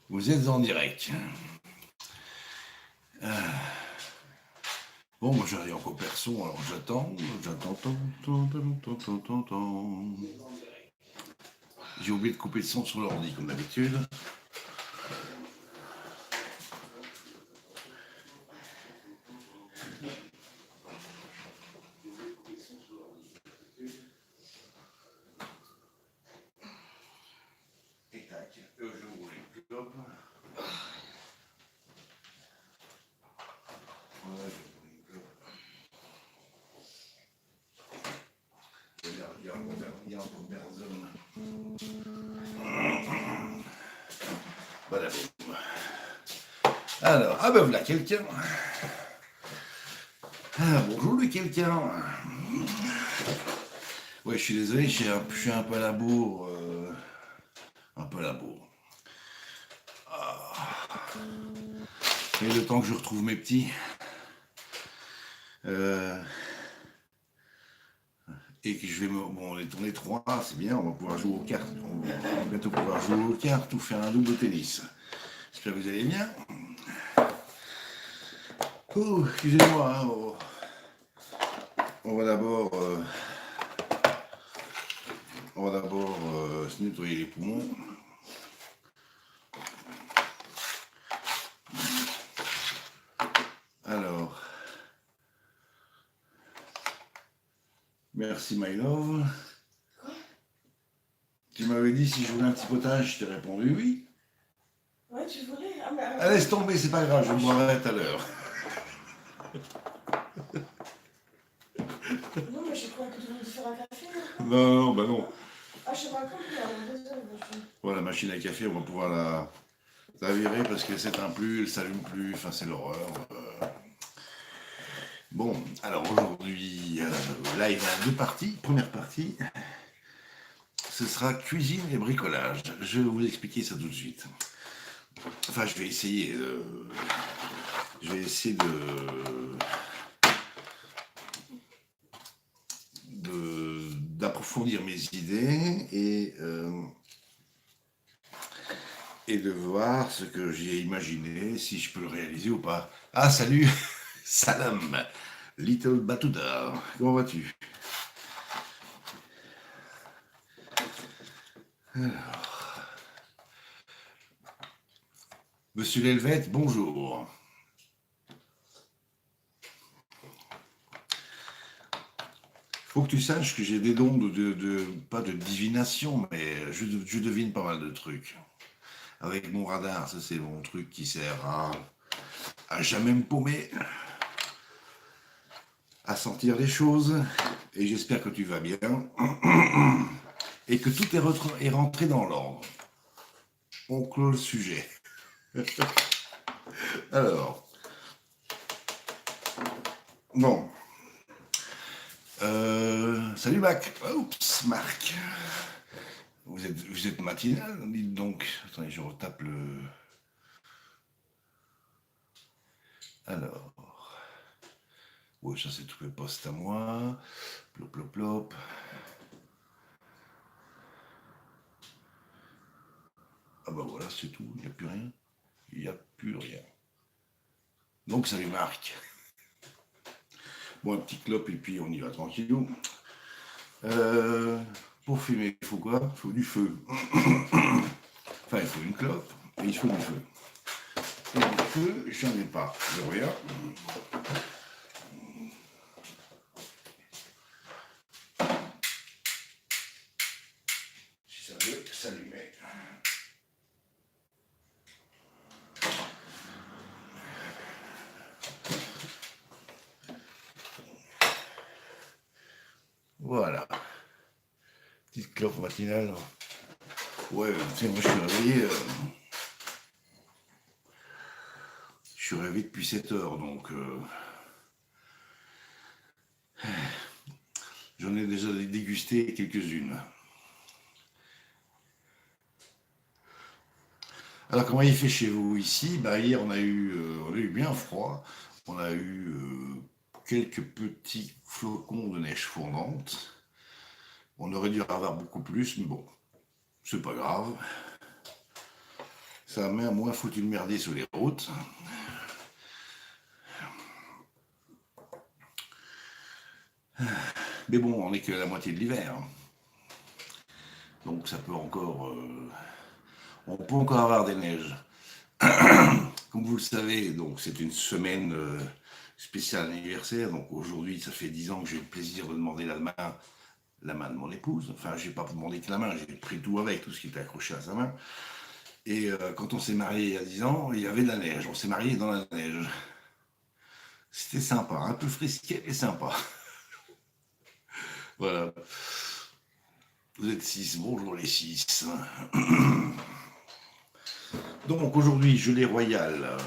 Vous êtes en direct. Bon, moi j'arrive encore personne, alors j'attends. J'ai oublié de couper le son sur l'ordi comme d'habitude. Et tac, je vous les clopes. Voilà, il y a encore personne. Voilà. Alors, ah ben voilà quelqu'un. Ah, bonjour le quelqu'un. Ouais, je suis désolé, je suis un peu à la bourre. Un peu à la bourre. Et le temps que je retrouve mes petits. Et que je vais me. Bon, on est tourné 3, c'est bien, on va pouvoir jouer aux cartes. On va bientôt pouvoir jouer aux cartes ou faire un double tennis. J'espère que vous allez bien. Oh, excusez-moi, hein, on va d'abord. Se nettoyer les poumons. Alors. Merci, my love. Quoi? Tu m'avais dit si je voulais un petit potage, je t'ai répondu oui. Ouais, tu voulais? Ah, mais Ah, laisse tomber, c'est pas grave, je me boirai tout à l'heure. non, mais je crois que tu voulais faire un café maintenant. Non, bah non. Ah, je sais pas compris, alors désolé. Voilà, la machine à café, on va pouvoir la virer parce qu'elle s'éteint plus, elle s'allume plus, enfin c'est l'horreur. Bon, alors aujourd'hui, là il y a deux parties. Première partie, ce sera cuisine et bricolage. Je vais vous expliquer ça tout de suite. Enfin, je vais essayer d'approfondir mes idées et de voir ce que j'ai imaginé, si je peux le réaliser ou pas. Ah, salut Salam Little Batuda, comment vas-tu? Alors, Monsieur l'Helvète, bonjour. Faut que tu saches que j'ai des dons pas de divination, mais je devine pas mal de trucs. Avec mon radar, ça c'est mon truc qui sert à jamais me paumer, à sentir les choses, et j'espère que tu vas bien, et que tout est rentré dans l'ordre. On clôt le sujet. Alors, bon. Salut Mac. Oups, Marc. Vous êtes matinal, dites donc. Attendez, je retape le. Alors. Oui, ça c'est tous mes postes à moi. Plop, plop, plop. Ah bah voilà, c'est tout. Il n'y a plus rien. Il n'y a plus rien. Donc salut Marc. Bon, un petit clope et puis on y va tranquillou. Pour fumer, il faut quoi? Il faut du feu. Enfin, il faut une clope et il faut du feu. Et du feu, j'en ai pas. De rien. Si ça veut s'allumer. Voilà. Petite clope matinale. Ouais, tu sais, moi je suis réveillé. Je suis réveillé depuis 7 heures, donc j'en ai déjà dégusté quelques-unes. Alors comment il fait chez vous ici? Bah, hier on a eu bien froid. On a eu quelques petits flocons de neige fondante. On aurait dû en avoir beaucoup plus, mais bon, c'est pas grave. ça m'a moins foutu le merdier sur les routes. Mais bon, on n'est que la moitié de l'hiver. Donc ça peut encore... on peut encore avoir des neiges. Comme vous le savez, donc c'est une semaine spéciale anniversaire. Donc aujourd'hui, ça fait 10 ans que j'ai le plaisir de demander la main de mon épouse. Enfin, j'ai pas demandé que la main, j'ai pris tout avec, tout ce qui était accroché à sa main. Et quand on s'est marié il y a 10 ans, il y avait de la neige. On s'est marié dans la neige. C'était sympa, un peu frisqué et sympa. Voilà. Vous êtes 6, bonjour les 6. Donc aujourd'hui, gelée royale,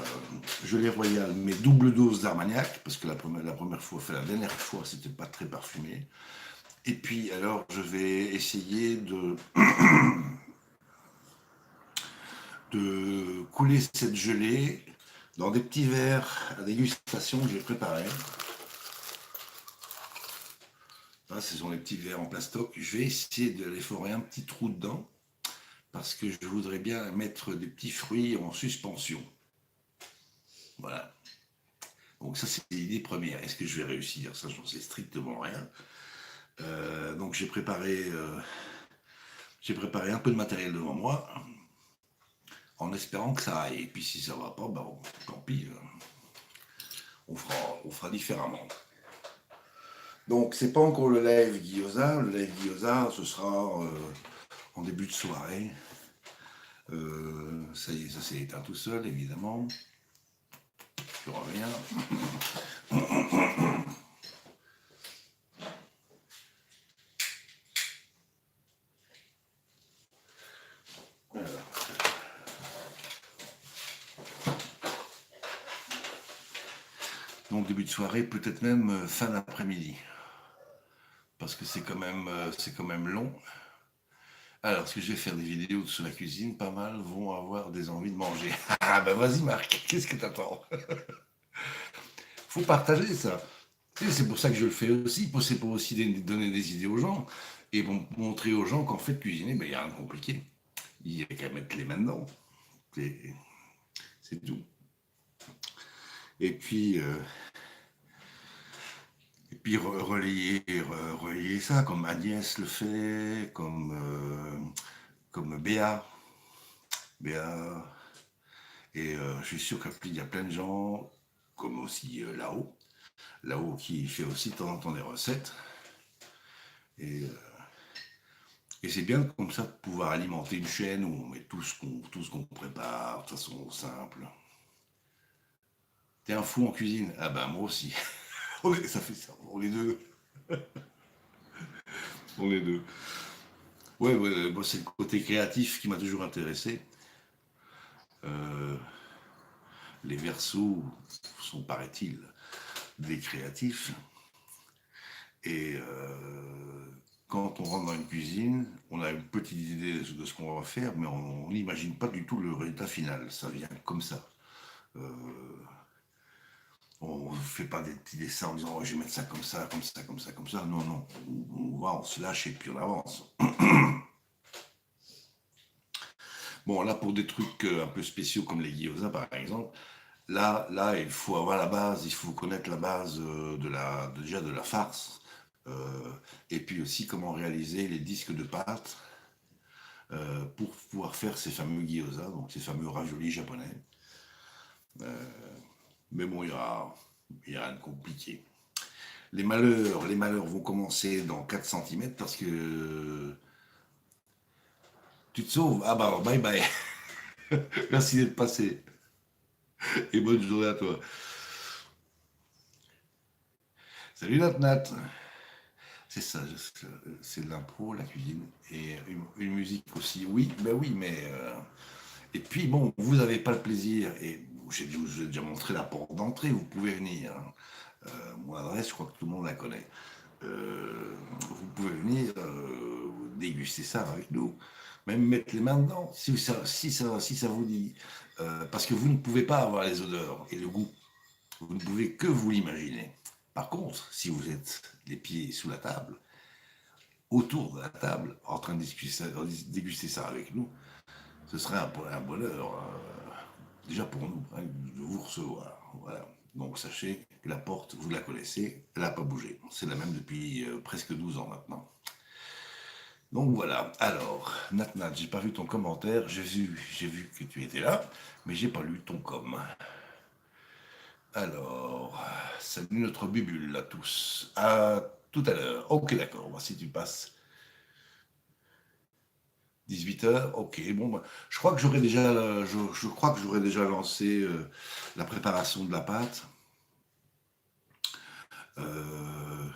mais double dose d'Armagnac, parce que la première fois, enfin la dernière fois, c'était pas très parfumé. Et puis alors, je vais essayer de couler cette gelée dans des petits verres à dégustation que j'ai préparés. Là, ce sont des petits verres en plastoc. Je vais essayer de les forer un petit trou dedans, parce que je voudrais bien mettre des petits fruits en suspension. Voilà. Donc ça, c'est l'idée première. Est-ce que je vais réussir? Ça, j'en sais strictement rien. Donc j'ai préparé un peu de matériel devant moi, en espérant que ça aille. Et puis si ça va pas, ben, tant pis, on fera différemment. Donc c'est pas encore le live gyoza. Le live gyoza, ce sera en début de soirée. Ça y est, ça s'est éteint tout seul, évidemment. Je reviens. Donc début de soirée, peut-être même fin d'après-midi. Parce que c'est quand même long. Alors, ce que je vais faire des vidéos sur la cuisine, pas mal vont avoir des envies de manger. Ah ben vas-y Marc, qu'est-ce que t'attends? Faut partager ça. C'est pour ça que je le fais aussi, c'est pour aussi donner des idées aux gens et pour montrer aux gens qu'en fait cuisiner, ben, il n'y a rien de compliqué. Il n'y a qu'à mettre les mains dedans. C'est tout. Et puis relayer ça, comme Agnès le fait, comme Béa. Et je suis sûr qu'il y a plein de gens, comme aussi là-haut qui fait aussi de temps en temps des recettes. Et c'est bien comme ça de pouvoir alimenter une chaîne où on met tout ce qu'on prépare de façon simple. T'es un fou en cuisine? Ah ben moi aussi. Ça fait ça, on est deux. On est deux. Ouais, moi c'est le côté créatif qui m'a toujours intéressé. Les Verseaux sont, paraît-il, des créatifs. Et quand on rentre dans une cuisine, on a une petite idée de ce qu'on va faire, mais on n'imagine pas du tout le résultat final. Ça vient comme ça. On ne fait pas des petits dessins en disant oh, je vais mettre ça comme ça, comme ça, comme ça, comme ça. Non, non. On se lâche et puis on avance. Bon, là, pour des trucs un peu spéciaux comme les gyoza, par exemple, là, il faut avoir la base, il faut connaître la base déjà de la farce. Et puis aussi comment réaliser les disques de pâte pour pouvoir faire ces fameux gyoza, donc ces fameux raviolis japonais. Mais bon, il n'y a rien de compliqué. Les malheurs vont commencer dans 4 cm parce que tu te sauves. Ah bah alors, bye bye. Merci d'être passé. Et bonne journée à toi. Salut Nat. C'est ça, c'est de l'impro, la cuisine, et une musique aussi. Oui, ben oui, mais... et puis bon, vous n'avez pas le plaisir, et je vous ai déjà montré la porte d'entrée, vous pouvez venir. Mon adresse, je crois que tout le monde la connaît. Vous pouvez venir déguster ça avec nous, même mettre les mains dedans, si ça vous dit. Parce que vous ne pouvez pas avoir les odeurs et le goût. Vous ne pouvez que vous l'imaginer. Par contre, si vous êtes les pieds sous la table, autour de la table, en train de déguster ça avec nous, Ce serait un bonheur, déjà pour nous, hein, de vous recevoir. Voilà. Donc sachez que la porte, vous la connaissez, elle n'a pas bougé. C'est la même depuis presque 12 ans maintenant. Donc voilà. Alors, Natnat, j'ai pas vu ton commentaire. J'ai vu que tu étais là, mais j'ai pas lu ton com. Alors, salut notre bubule à tous. À tout à l'heure. Ok, d'accord. Si tu passes 18h, ok. Bon, bah, je crois que j'aurais déjà, je crois que j'aurais déjà lancé la préparation de la pâte. Euh,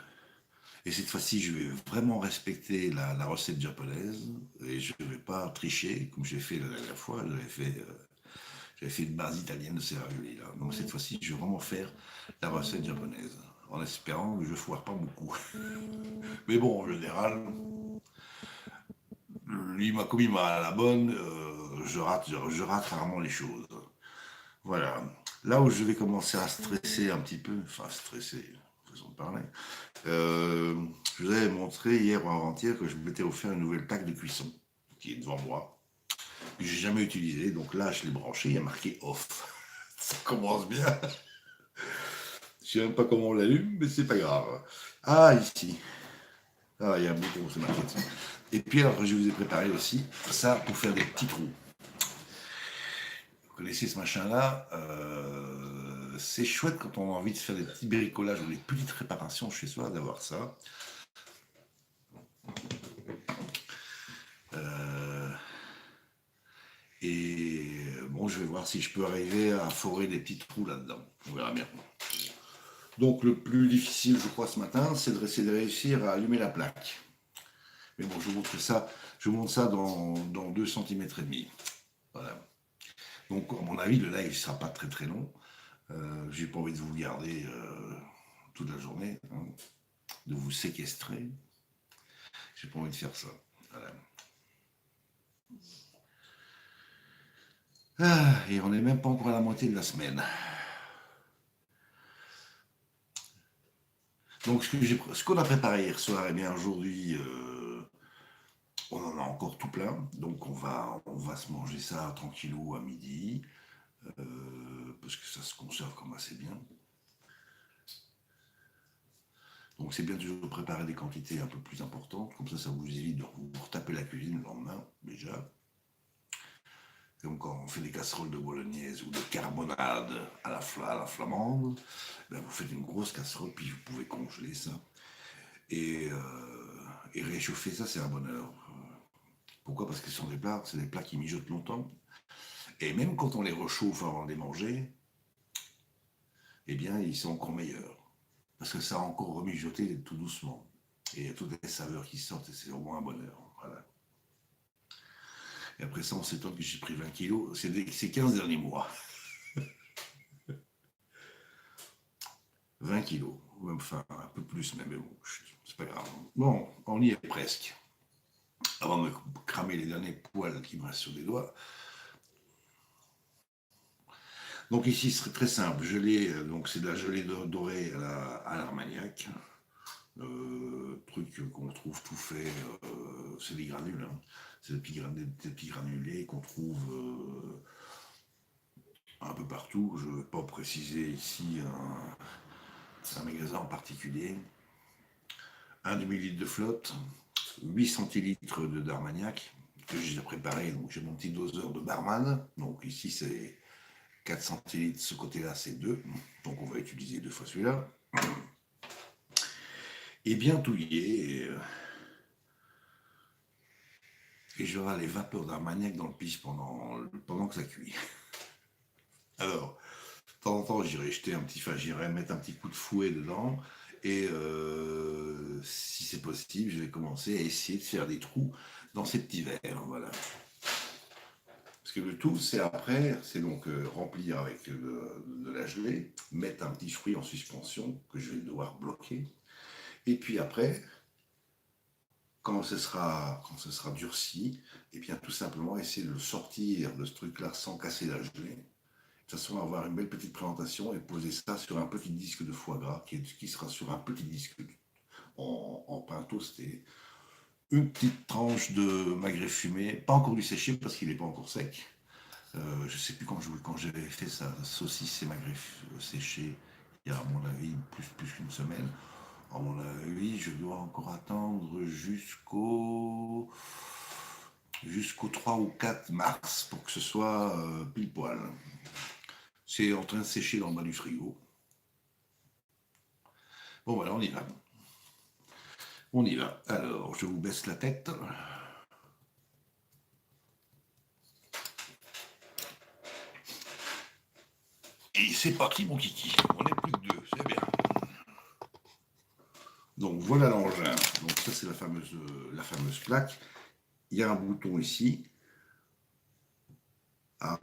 et cette fois-ci, je vais vraiment respecter la recette japonaise et je ne vais pas tricher comme j'ai fait la dernière fois. J'avais fait une base italienne de ces raviolis là. Donc cette fois-ci, je vais vraiment faire la recette japonaise en espérant que je ne foire pas beaucoup. Mais bon, en général, comme il m'a à la bonne, je rate rarement les choses. Voilà. Là où je vais commencer à stresser un petit peu, enfin stresser, façon de parler, je vous avais montré hier ou avant-hier que je m'étais offert une nouvelle plaque de cuisson qui est devant moi, que j'ai jamais utilisée. Donc là, je l'ai branché, il y a marqué off. Ça commence bien. Je sais même pas comment on l'allume, mais c'est pas grave. Ah, ici. Ah, il y a un bouton, c'est marqué dessus. Et puis alors, je vous ai préparé aussi ça pour faire des petits trous. Vous connaissez ce machin-là, c'est chouette quand on a envie de faire des petits bricolages ou des petites réparations chez soi, d'avoir ça. Et bon, je vais voir si je peux arriver à forer des petits trous là-dedans. On verra bien. Donc le plus difficile, je crois, ce matin, c'est de réussir à allumer la plaque. Mais bon, je vous montre ça dans 2 cm et demi. Voilà. Donc, à mon avis, le live ne sera pas très très long. J'ai pas envie de vous garder toute la journée, hein, de vous séquestrer. J'ai pas envie de faire ça. Voilà. Ah, et on n'est même pas encore à la moitié de la semaine. Donc, ce qu'on a préparé hier soir, et bien aujourd'hui, on en a encore tout plein. Donc, on va se manger ça tranquillou à midi, parce que ça se conserve comme assez bien. Donc c'est bien toujours de préparer des quantités un peu plus importantes, comme ça vous évite de vous retaper la cuisine le lendemain, déjà. Comme quand on fait des casseroles de bolognaise ou de carbonade à la flamande, ben vous faites une grosse casserole, puis vous pouvez congeler ça. Et réchauffer ça, c'est un bonheur. Pourquoi? Parce que ce sont c'est des plats qui mijotent longtemps. Et même quand on les réchauffe avant de les manger, eh bien, ils sont encore meilleurs. Parce que ça a encore remijoté tout doucement. Et il y a toutes les saveurs qui sortent et c'est vraiment un bonheur. Voilà. Et après ça, on s'étonne que j'ai pris 20 kilos. C'est 15 derniers mois. 20 kilos. Enfin, un peu plus, mais bon, c'est pas grave. Bon, on y est presque. Avant de me cramer les derniers poils qui me restent sur les doigts. Donc ici, c'est très simple. Donc c'est de la gelée dorée à l'Armagnac. Truc qu'on trouve tout fait, c'est des granules. Hein. C'est des petits granulés qu'on trouve un peu partout. Je ne vais pas préciser ici un magasin en particulier. 1 demi-litre de flotte, 8 centilitres d'Armagnac que j'ai préparé. Donc j'ai mon petit doseur de barman. Donc ici c'est 4 centilitres, ce côté-là c'est 2. Donc on va utiliser 2 fois celui-là. Et bien touiller. Et j'aurai les vapeurs d'Armagnac dans le pisse pendant que ça cuit. Alors, de temps en temps, j'irai mettre un petit coup de fouet dedans. Et si c'est possible, je vais commencer à essayer de faire des trous dans ces petits verres. Voilà. Parce que le tout, c'est après, c'est donc remplir avec de la gelée, mettre un petit fruit en suspension que je vais devoir bloquer. Et puis après, quand ce sera durci, et bien tout simplement essayer de le sortir de ce truc-là sans casser la gelée. De toute façon, avoir une belle petite présentation et poser ça sur un petit disque de foie gras qui sera sur un petit disque en pain toasté. une petite tranche de magret fumé, pas encore du séché parce qu'il n'est pas encore sec. Je ne sais plus quand j'avais fait ça, saucisse et magret séché, il y a à mon avis plus qu'une semaine. À mon avis, je dois encore attendre jusqu'au 3 ou 4 mars pour que ce soit pile poil. C'est en train de sécher dans le bas du frigo. Bon, voilà, on y va. On y va. Alors, je vous baisse la tête. Et c'est parti, mon kiki. On n'est plus que deux, c'est bien. Donc, voilà l'engin. Donc, ça, c'est la fameuse plaque. Il y a un bouton ici. Ah,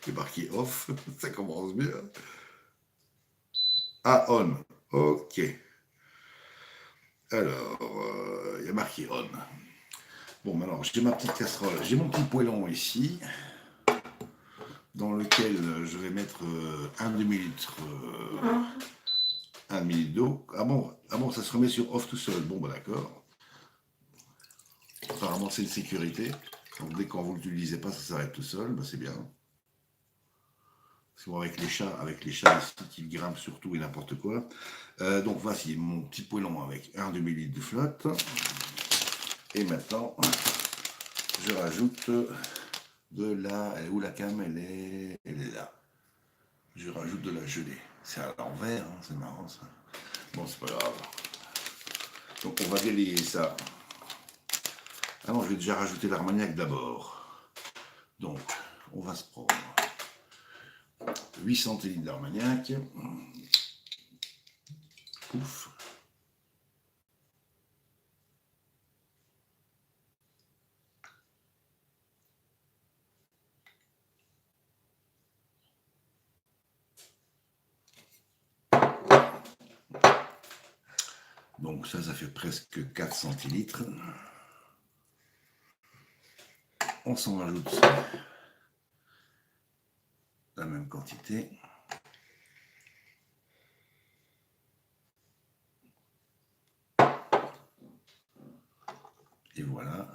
c'est marqué off. Ça commence bien. Ah, on. Ok. Alors, il y a marqué on. Bon, maintenant, j'ai ma petite casserole. J'ai mon petit poêlon ici, dans lequel je vais mettre un demi-litre d'eau. Ah bon, ça se remet sur off tout seul. Bon, bah d'accord. Apparemment, c'est une sécurité. Donc, dès quand vous ne l'utilisez pas, ça s'arrête tout seul. Bah, c'est bien. Parce que bon, avec les chats ici qui grimpent surtout et n'importe quoi. Donc, voici mon petit poêlon avec un demi-litre de flotte. Et maintenant, je rajoute de la... Où la cam, elle est là. Je rajoute de la gelée. C'est à l'envers, hein, c'est marrant ça. Bon, c'est pas grave. Donc on va délayer ça. Ah non, je vais déjà rajouter l'armagnac d'abord. Donc, on va se prendre 8 centilitres d'armagnac. Pouf. Donc ça fait presque 4 centilitres. On s'en rajoute la même quantité. Et voilà.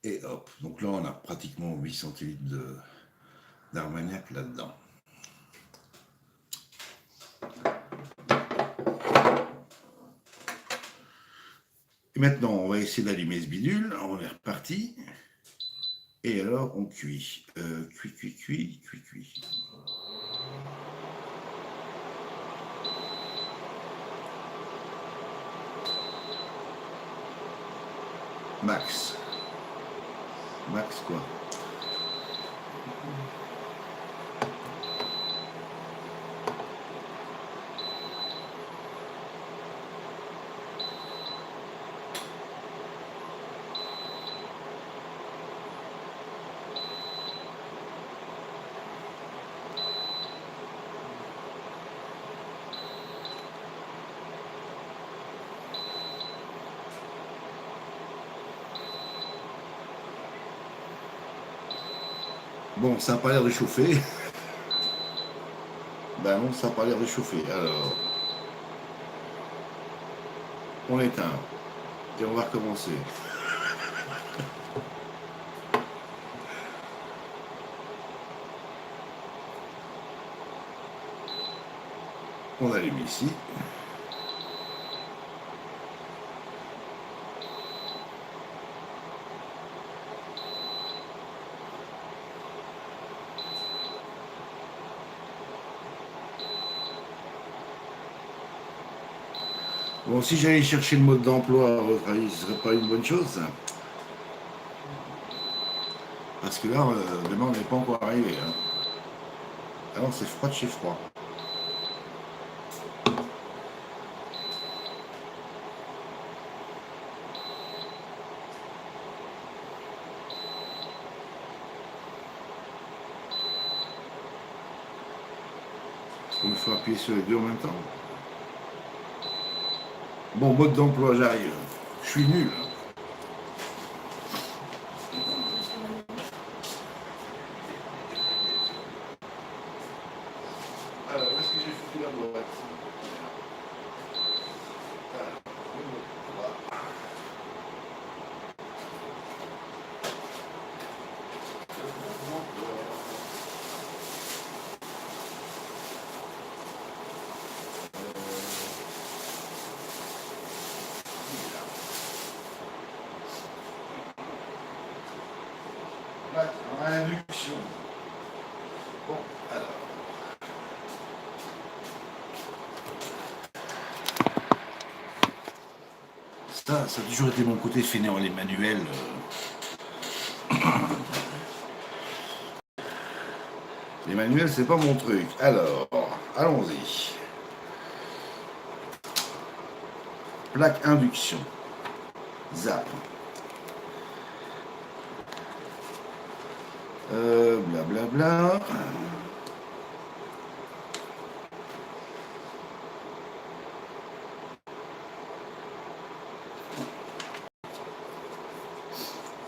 Et hop. Donc là, on a pratiquement 8 centilitres d'armagnac là-dedans. Et maintenant, on va essayer d'allumer ce bidule. On est reparti. Et alors, on cuit. Cuit. Max quoi. Bon, ça n'a pas l'air de chauffer. Ben non, ça n'a pas l'air de chauffer. Alors, on éteint. Et on va recommencer. On allume ici. Bon, si j'allais chercher le mode d'emploi, à votre avis, ce serait pas une bonne chose, ça? Parce que là, demain, on n'est pas encore arrivé. Hein. Alors, c'est froid de chez froid. Il faut appuyer sur les deux en même temps. Bon, mode d'emploi, j'arrive. Je suis nul. Alors, où est-ce que j'ai foutu la boîte? induction. Bon, alors. Ça a toujours été mon côté fainéant, les manuels. Les manuels, c'est pas mon truc. Alors, allons-y. Plaque induction. Zap. Blablabla.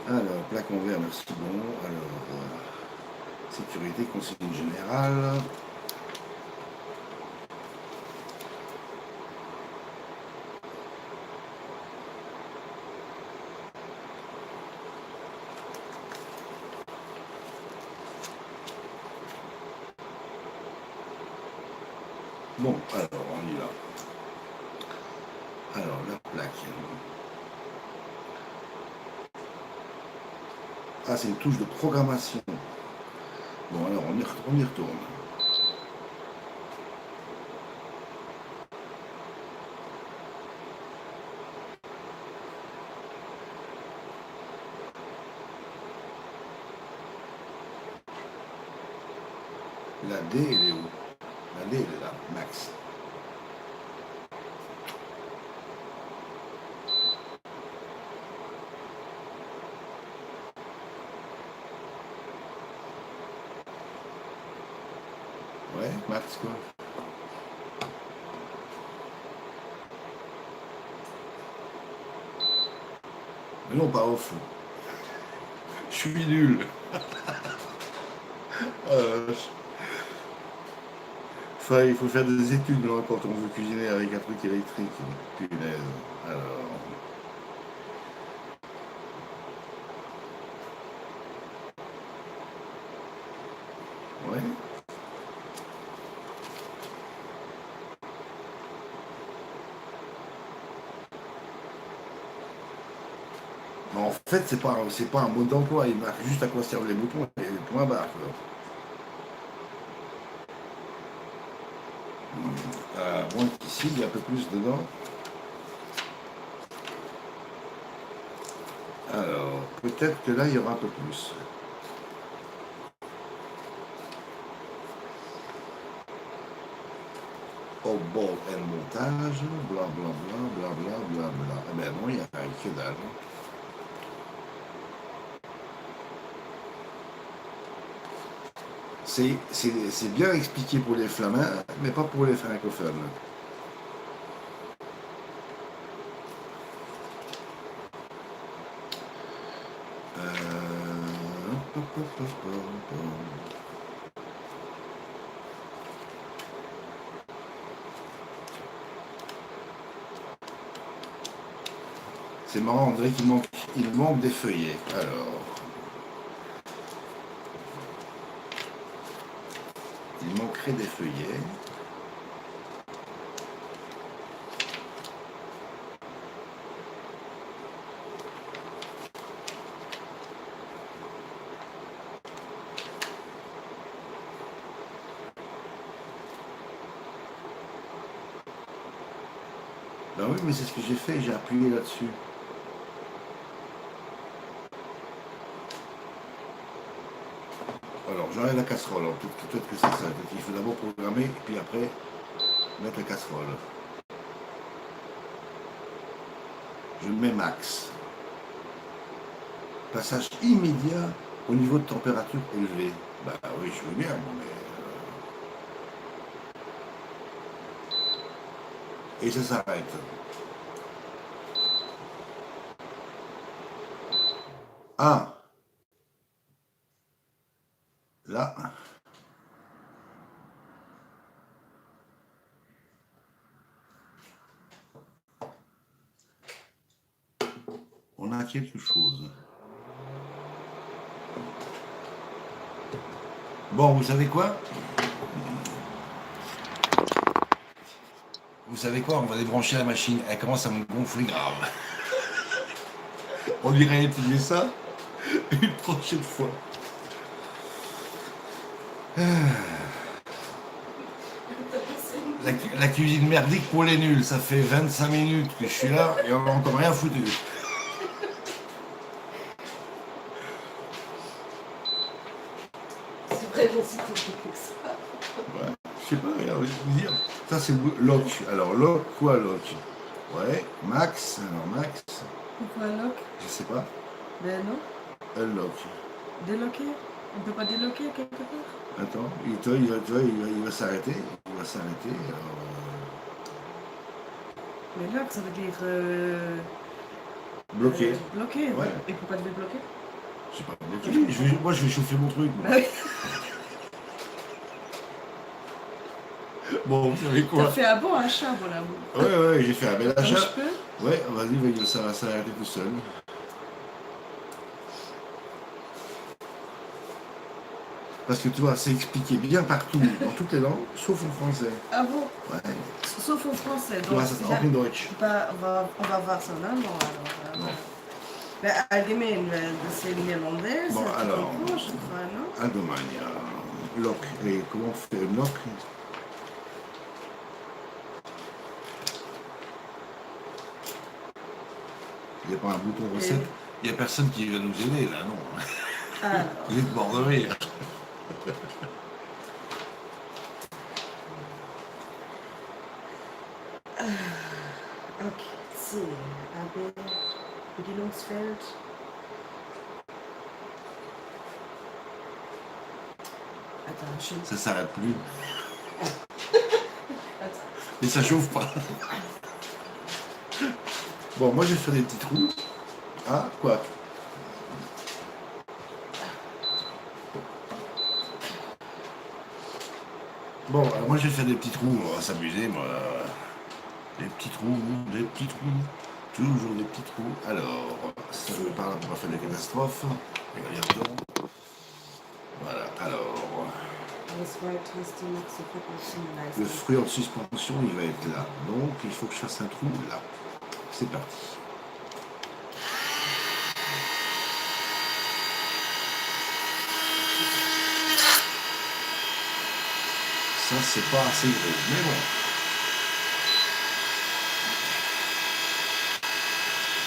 Alors, plaque en verre, merci bon. Alors, sécurité, consigne générale. Bon, alors, on y va. Alors, la plaque. Ah, c'est une touche de programmation. Bon, alors, on y retourne. La D, elle est où? La D, elle est là, max. Ouais, max quoi. Mais non, pas off. Je suis nul. Enfin, il faut faire des études là, quand on veut cuisiner avec un truc électrique. Punaise. Alors. Ouais. Mais en fait, c'est pas un mode d'emploi, il marque juste à quoi servent les boutons et les points barres. Moins qu'ici, il y a un peu plus dedans. Alors, peut-être que là, il y aura un peu plus. Au bord et le montage, blablabla, blablabla. Eh ben non, il n'y a que dalle. C'est bien expliqué pour les flamands, mais pas pour les francophones. C'est marrant, on dirait qu'il manque des feuillets. Alors, il manquerait des feuillets. Ben oui, mais c'est ce que j'ai fait, j'ai appuyé là-dessus. Alors, j'enlève la casserole. Alors, peut-être que c'est ça. Il faut d'abord programmer, puis après, mettre la casserole. Je mets max. Passage immédiat au niveau de température élevé. Bah oui, je veux bien, mais... Et ça s'arrête. Ah, là. On a quelque chose. Bon, vous savez quoi? Vous savez quoi? On va débrancher la machine. Elle commence à me gonfler grave. On irait étudier ça une prochaine fois. La cuisine merdique pour les nuls, ça fait 25 minutes que je suis là et on n'a encore rien foutu. C'est vraiment si compliqué que ça. Ouais, je sais pas, regarde, je vais vous dire. Ça c'est Locke. Alors Locke, quoi Locke? Ouais, Max, alors Max, Pourquoi lock? je sais pas, Ben non. Unlock. Déloquer? On peut pas déloquer quelque part? Attends, il va s'arrêter. Il va s'arrêter. Alors, Mais lock, ça veut dire bloqué. bloquer. Ouais. Et pourquoi tu veux bloquer? Je sais pas, bloqué. Moi, je vais chauffer mon truc. moi. Bah oui. Bon, vous savez T'as quoi? fait un bon achat, mon amour. Ouais, j'ai fait un bel Donc achat. je peux? Ouais, vas-y, ça va s'arrêter tout seul. Parce que tu vois, c'est expliqué bien partout, dans toutes les langues, sauf en français. Ah bon? Ouais. Sauf en français. Du Donc, hast es auch in Deutsch. on va voir ça en allemand alors. Non. Mais allgemein, c'est néerlandais, Bon, c'est alors. tout proche, enfin, non? Allemagne. Lock. Et comment on fait un lock? Il n'y a pas un bouton recette. Il n'y a personne qui va nous aider là, non. Alors, Il est mort de rire. ok, c'est AB, Bedienungsfeld. Attends, Ça s'arrête plus. Attends. Et ça chauffe pas. Bon, moi je vais faire des petits trous. Ah, quoi? Bon, alors moi je vais faire des petits trous, on va s'amuser, moi. Des petits trous, toujours des petits trous. Alors, ça veut par là pour faire des catastrophes. Regardons. Voilà, alors, le fruit en suspension, il va être là. Donc, il faut que je fasse un trou là. C'est parti. Ça, c'est pas assez gros, mais bon.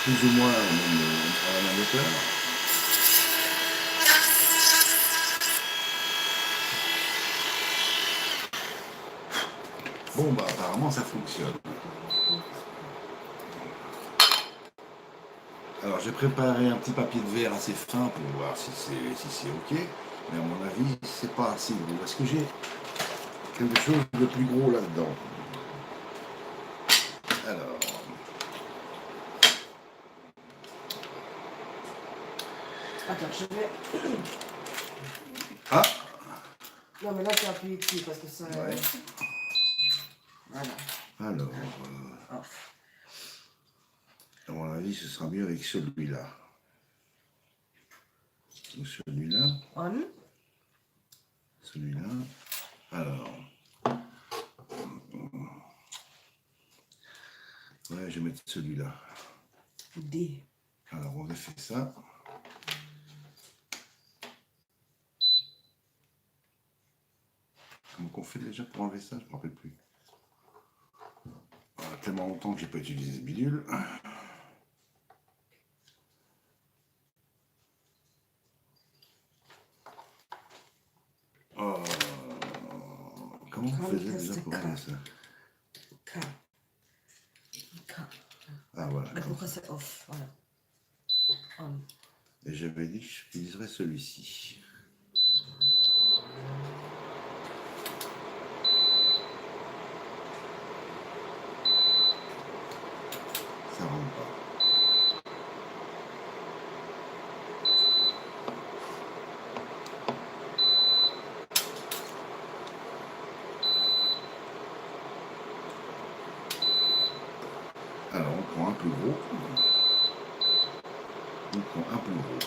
Plus ou moins à la même hauteur. Bon, bah apparemment ça fonctionne. Alors j'ai préparé un petit papier de verre assez fin pour voir si c'est ok. Mais à mon avis, c'est pas assez gros. Est-ce que j'ai quelque chose de plus gros là-dedans? Alors. Attends, je vais. Ah! Non, mais là, tu appuies ici parce que ça. Ouais. Voilà. Alors, Off. à mon avis, ce sera mieux avec celui-là. Ou celui-là. On. Celui-là. Alors. Ouais, je vais mettre celui-là. D. Alors, on a fait ça. Comment qu'on fait déjà pour enlever ça? Je ne me rappelle plus. Voilà, tellement longtemps que j'ai pas utilisé ce bidule. Comment on faisait déjà pour enlever ça? K. K. Ah voilà. Mais pourquoi c'est off? Voilà. On. Et j'avais dit que j'utiliserais celui-ci. Ça rentre pas. Alors on prend un plus gros. On prend un plus gros.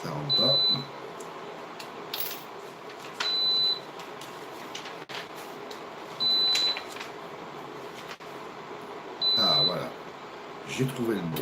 Ça rentre pas. J'ai trouvé le mot.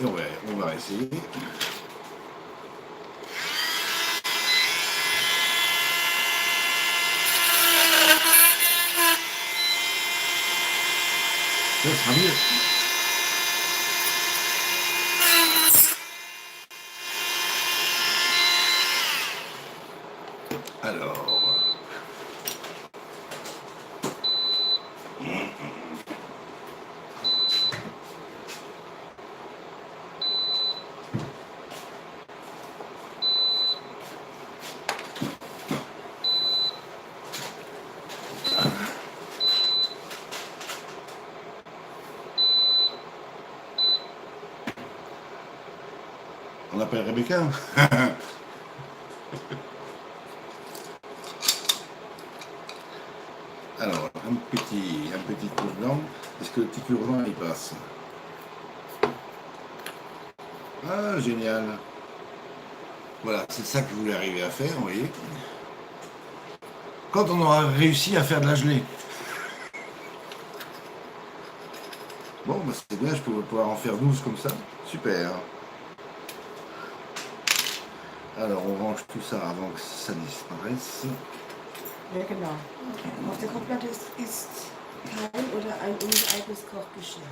Et on va essayer. Ça sera mieux. Alors. On appelle Rebecca. Alors, un petit cure-dent. Est-ce que le petit cure-dent il passe? Ah, génial. Voilà, c'est ça que je voulais arriver à faire, vous voyez. Quand on aura réussi à faire de la gelée. Bon, bah c'est bien, je peux pouvoir en faire 12 comme ça. Super. Alors, on range tout ça avant que ça disparaisse. Ja, genau. Auf der Kochplatte ist kein oder ein ungeeignetes Kochgeschirr.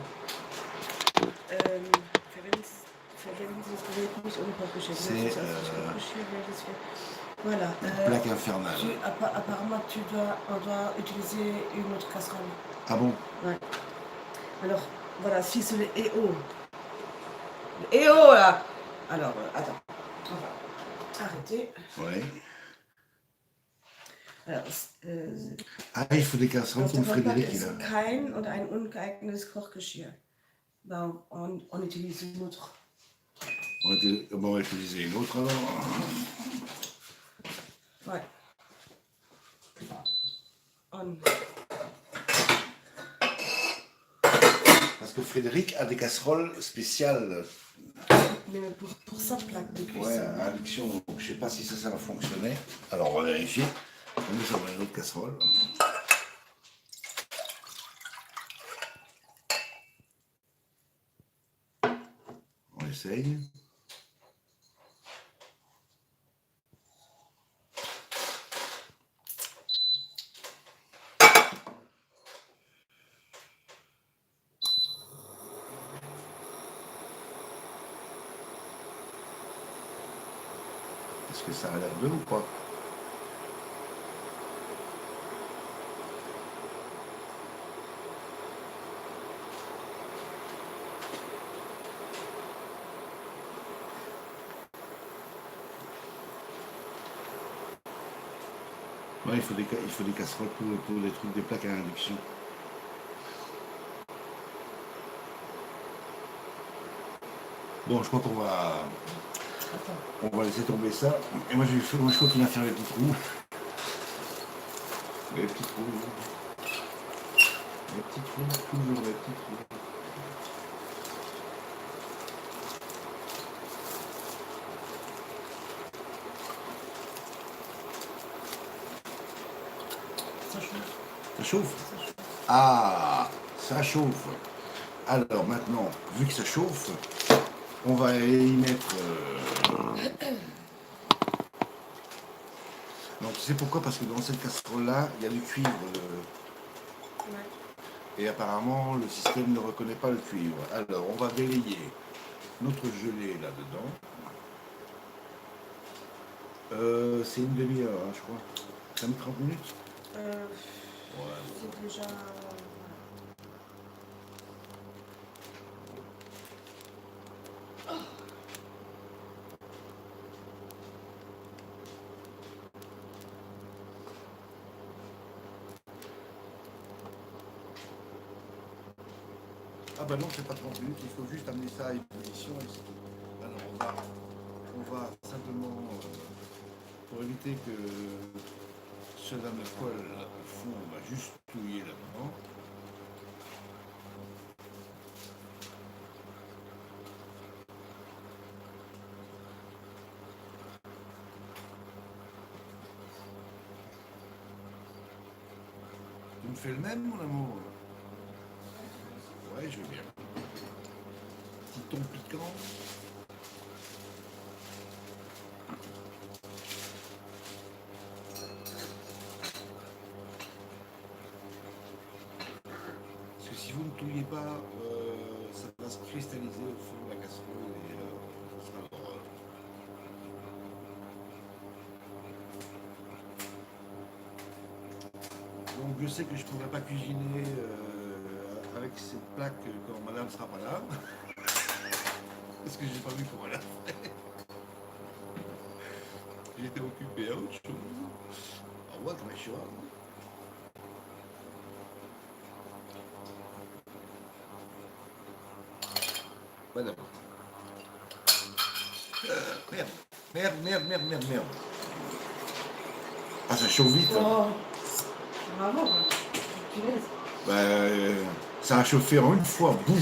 Verwenden Sie das Gerät nicht ohne Kochgeschirr. C'est Kochgeschirr, welches wir... Voilà. plaque infernale. Apparemment, on doit utiliser une autre casserole. Ah bon? Ouais. Alors, voilà, si c'est le EO. Le EO, là. Alors, attends. On va arrêter. Ouais. Alors, Ah, il faut des casseroles auf der comme Kochplatte Frédéric, là. ist kein oder ein ungeeignetes Kochgeschirr. Ben, on utilise une autre. On va utiliser une autre alors. Ouais. On. Parce que Frédéric a des casseroles spéciales. Mais pour sa plaque de cuisson. Ouais, à induction. Donc, je ne sais pas si ça va fonctionner. Alors, on va vérifier. On met ça dans une autre casserole. On essaye. Est-ce que ça a l'air de ou pas? Ouais, il faut des casseroles pour les trucs, des plaques à induction. Bon, je crois on va laisser tomber ça. Et moi, je continue à faire les petits trous. Les petits trous. Les petits trous, toujours les petits trous. Ça chauffe. Ça chauffe? Ah, ça chauffe. Alors maintenant, vu que ça chauffe, on va y mettre... Donc tu sais pourquoi? Parce que dans cette casserole-là, il y a du cuivre. Ouais. Et apparemment, le système ne reconnaît pas le cuivre. Alors, on va délayer notre gelée là-dedans. C'est une demi-heure, hein, je crois. Ça met 30 minutes? Ouais. C'est déjà... Ah bah non, c'est pas 30 minutes, il faut juste amener ça à ébullition et c'est tout. Alors on va éviter que cela ne colle au fond, on va juste touiller là-dedans. Tu me fais le même, mon amour? Ouais, je veux bien. Petit ton piquant. Parce que si vous ne touillez pas, ça va se cristalliser au fond de la casserole et ça sera l'horreur. Donc je sais que je ne pourrai pas cuisiner avec cette plaque quand madame ne sera pas là. Parce que j'ai pas vu comment elle a fait. J'étais occupé à autre chose. Au revoir, Rachel. Madame. Merde, merde, merde, merde, merde, merde. Ah, ça chauffe vite. Hein. Oh, bravo, quoi. Punaise. Ça a chauffé en une fois, boum.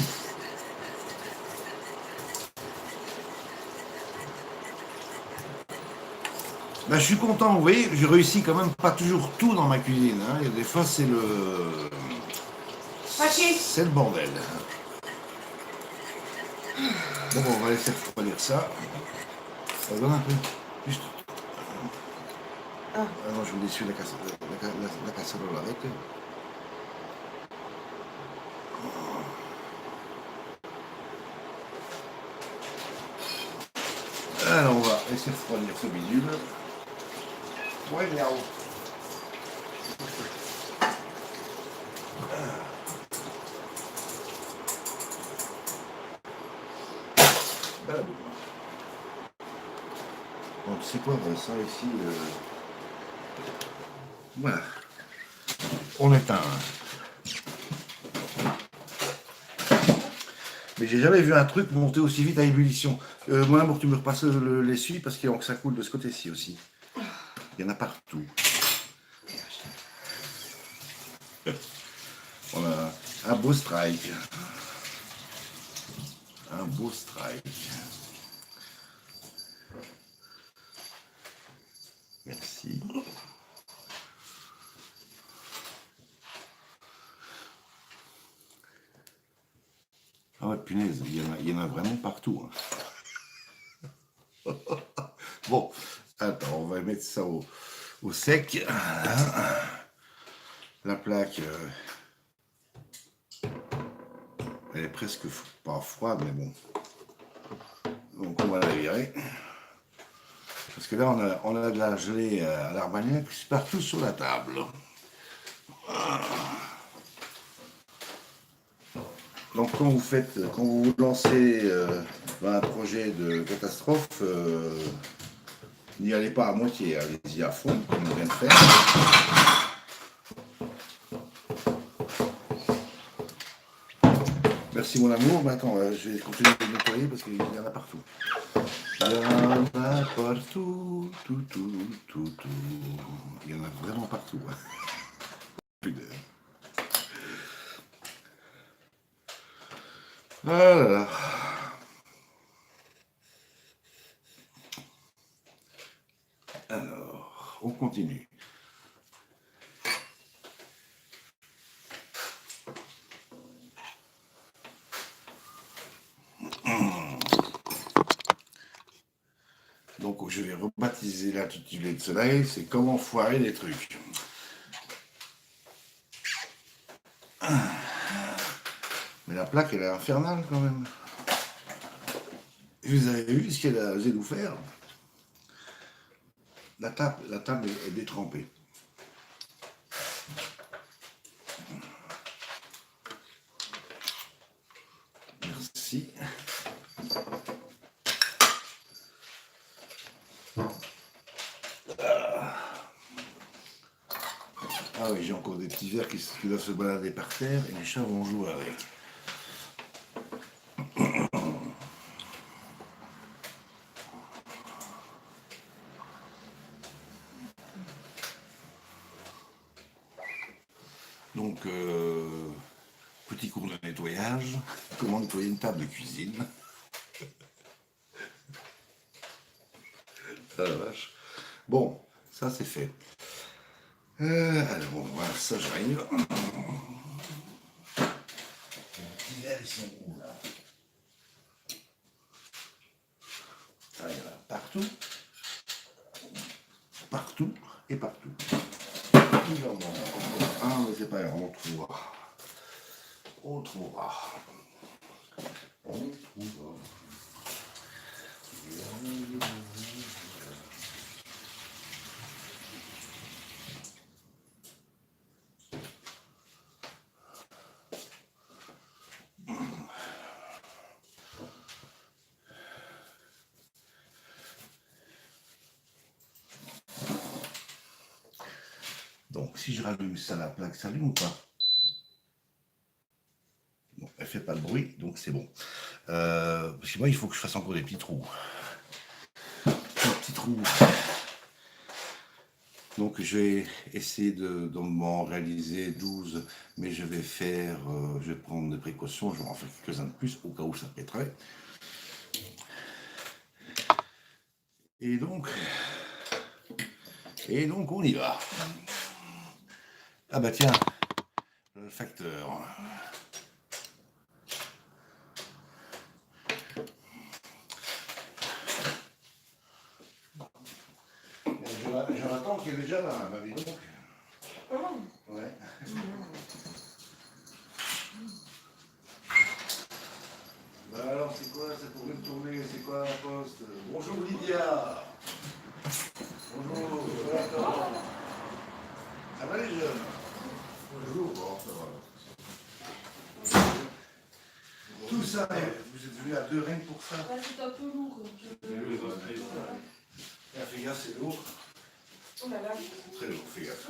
Je suis content, vous voyez, j'ai réussi quand même pas toujours tout dans ma cuisine. Hein. Il y a des fois, c'est le... C'est le bordel. Bon, on va laisser refroidir ça. Ça donne un peu. Juste. Ah non, je vous essuie la casserole avec. Alors, on va laisser refroidir ce bidule. Ouais, miaou. Donc, c'est quoi ça ici Voilà. On éteint. Mais j'ai jamais vu un truc monter aussi vite à ébullition. Mon amour, tu me repasses l'essuie parce qu'il faut que ça coule de ce côté-ci aussi. Il y en a partout. On a un beau strike. Un beau strike. Merci. Ah ouais, punaise, il y en a vraiment partout. Hein. Bon, attends, on va mettre ça au sec. La plaque, elle est presque pas froide, mais bon. Donc on va la virer. Parce que là, on a de la gelée à l'Armagnac partout sur la table. Donc quand vous vous lancez dans un projet de catastrophe, n'y allez pas à moitié, allez-y à fond, comme on vient de faire. Merci mon amour, mais attends, je vais continuer de nettoyer parce qu'il y en a partout. Il y en a partout, tout. Il y en a vraiment partout. Putain. Ah là là. Alors, on continue. Donc, je vais rebaptiser l'intitulé de cela, c'est comment foirer les trucs. Mais la plaque, elle est infernale quand même. Vous avez vu ce qu'elle a osé nous faire? La table est détrempée. Merci. Ah oui, j'ai encore des petits vers qui doivent se balader par terre et les chats vont jouer avec. Donc, petit cours de nettoyage, comment nettoyer une table de cuisine. Ah la vache. Bon, ça c'est fait. Alors, on va voir ça, j'arrive. Les verres, ils sont où là? Ah, il y en a partout. Partout et partout. Il en manque encore un, mais c'est pas grave, on trouvera. On trouvera. On trouvera. Donc, si je rallume ça, la plaque s'allume ou pas? Non, elle fait pas de bruit, donc c'est bon. Parce que moi, il faut que je fasse encore des petits trous. Des petits trous. Donc, je vais essayer m'en réaliser 12, mais je vais je vais prendre des précautions, je vais en faire quelques-uns de plus, au cas où ça pèterait. Et donc, on y va. Ah bah tiens, le facteur. J'attends qu'il est déjà là, ma vie. Donc. Ouais. Bah alors, c'est quoi? Ça pourrait me tourner, c'est quoi la poste? Bonjour Lydia. Bonjour. Ça va les jeunes? Bonjour. Bon, ça va. Tout ça, vous êtes venus à deux rien que pour ça? Ouais, c'est un peu lourd. Fais gaffe, c'est lourd. Oh là là. Très lourd, fais gaffe.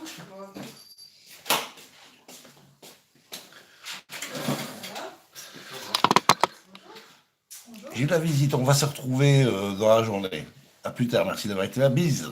J'ai eu la visite, on va se retrouver dans la journée. A plus tard, merci d'avoir été là, bise.